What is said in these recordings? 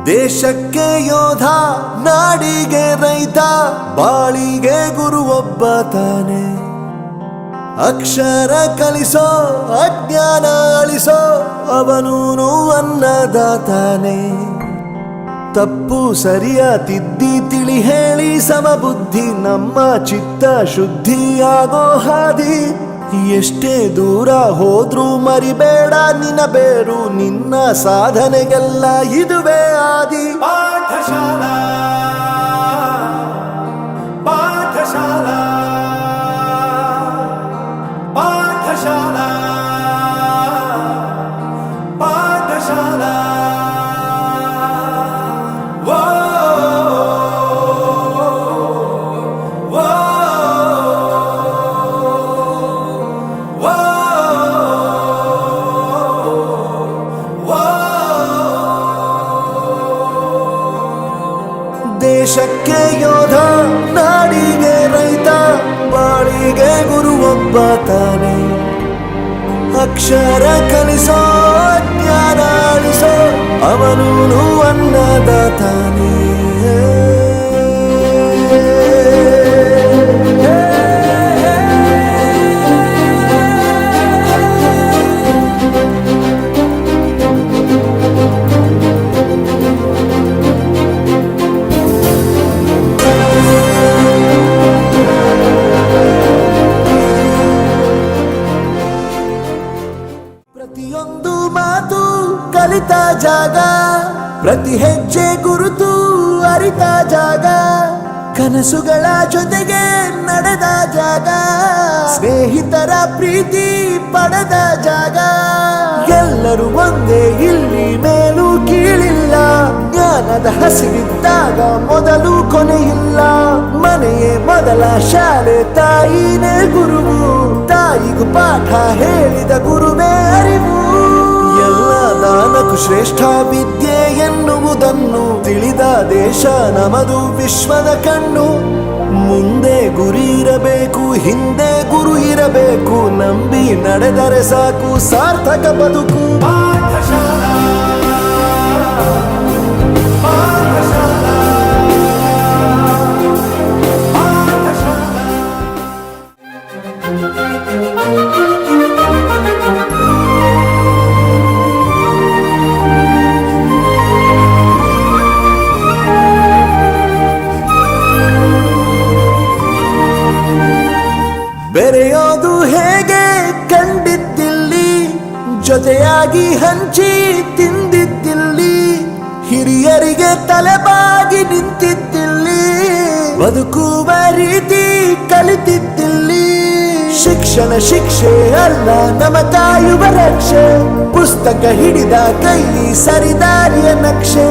ದೇಶಕ್ಕೆ ಯೋಧ, ನಾಡಿಗೆ ರೈತ, ಬಾಳಿಗೆ ಗುರು ಒಬ್ಬ ತಾನೆ. ಅಕ್ಷರ ಕಲಿಸೋ, ಅಜ್ಞಾನ ಅಳಿಸೋ, ಅವನೂನು ಅನ್ನದಾತಾನೆ. ತಪ್ಪು ಸರಿಯ ತಿದ್ದಿ ತಿಳಿ ಹೇಳಿ ಸಮಬುದ್ಧಿ, ನಮ್ಮ ಚಿತ್ತ ಶುದ್ಧಿಯಾಗೋ ಹಾದಿ. ಎಷ್ಟೇ ದೂರ ಹೋದ್ರೂ ಮರಿಬೇಡ ನಿನ್ನ ಬೇರು, ನಿನ್ನ ಸಾಧನೆಗೆಲ್ಲ ಇದುವೇ ಆದಿ. ಪಾಠಶಾಲಾ ಪಾಠಶಾಲಾ ಪಾಠಶಾಲಾ ಪಾಠಶಾಲಾ. ದೇಶಕ್ಕೆ ಯೋಧ, ನಾಡಿಗೆ ರೈತ, ಬಾಳಿಗೆ ಗುರು ಒಬ್ಬ ತಾನೆ. ಅಕ್ಷರ ಕಲಿಸೋ, ಜ್ಞಾನ ಅಳಿಸೋ, ಅವನೂನು ಅನ್ನದಾತಾನೆ. ಪ್ರತಿಯೊಂದು ಮಾತು ಕಲಿತ ಜಾಗ, ಪ್ರತಿ ಹೆಜ್ಜೆ ಗುರುತು ಅರಿತ ಜಾಗ, ಕನಸುಗಳ ಜೊತೆಗೆ ನಡೆದ ಜಾಗ, ಸ್ನೇಹಿತರ ಪ್ರೀತಿ ಪಡೆದ ಜಾಗ. ಎಲ್ಲರೂ ಒಂದೇ, ಇಲ್ಲಿ ಮೇಲೂ ಕೀಳಿಲ್ಲ, ಜ್ಞಾನದ ಹಸಿವಿದ್ದಾಗ ಮೊದಲು ಕೊನೆಯಿಲ್ಲ. ಮನೆಯೇ ಮೊದಲ ಶಾಲೆ, ತಾಯಿನೇ ಗುರುವು, ತಾಯಿಗೂ ಪಾಠ ಹೇಳಿದ ಗುರುವೇ ಅರಿವು. ಎಲ್ಲ ದಾನಕ್ಕೂ ಶ್ರೇಷ್ಠ ವಿದ್ಯೆ ಎನ್ನುವುದನ್ನು ತಿಳಿದ ದೇಶ ನಮದು, ವಿಶ್ವದ ಕಣ್ಣು. ಮುಂದೆ ಗುರಿ ಇರಬೇಕು, ಹಿಂದೆ ಗುರು ಇರಬೇಕು, ನಂಬಿ ನಡೆದರೆ ಸಾಕು ಸಾರ್ಥಕ ಬದುಕು. ಪಾಠಶಾಲಾ ಪಾಠಶಾಲಾ ಪಾಠಶಾಲಾ. ಬೆರೆಯೋದು ಹೇಗೆ ಕಂಡಿದ್ದಿಲ್ಲಿ, ಜೊತೆಯಾಗಿ ಹಂಚಿ ತಿಂದಿದ್ದಿಲ್ಲಿ, ಹಿರಿಯರಿಗೆ ತಲೆಬಾಗಿ ನಿಂತಿದ್ದಿಲ್ಲಿ, ಬದುಕುವ ರೀತಿ ಕಲಿತಿದ್ದಿಲ್ಲಿ. ಶಿಕ್ಷಣ ಶಿಕ್ಷೆ ಅಲ್ಲ, ನಮ ಕಾಯುವ ರಕ್ಷೆ, ಪುಸ್ತಕ ಹಿಡಿದ ಕೈ ಸರಿದಾರಿಯ ನಕ್ಷೆ.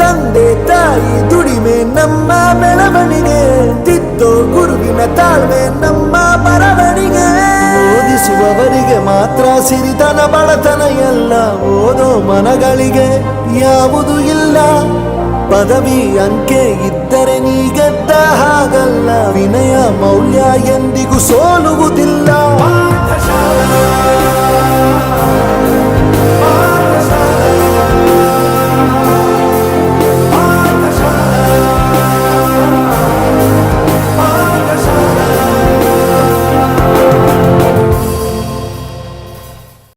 ತಂದೆ ತಾಯಿ ದುಡಿಮೆ ನಮ್ಮ ಬೆಳವಣಿಗೆ, ತಿದ್ದೋ ಗುರುವಿನ ತಾಳ್ಮೆ ನಮ್ಮ ಬರವಣಿಗೆ. ಓದಿಸುವವರಿಗೆ ಮಾತ್ರ ಸಿರಿತನ ಬಡತನ ಎಲ್ಲ, ಓದೋ ಮನಗಳಿಗೆ ಯಾವುದು ಇಲ್ಲ. ಪದವಿ ಅಂಕೆ ಇದ್ದರೆ ನೀ ಗೆದ್ದ ಹಾಗಲ್ಲ, ವಿನಯ ಮೌಲ್ಯ ಎಂದಿಗೂ ಸೋಲುವುದಿಲ್ಲ. ಪಾಠಶಾಲಾ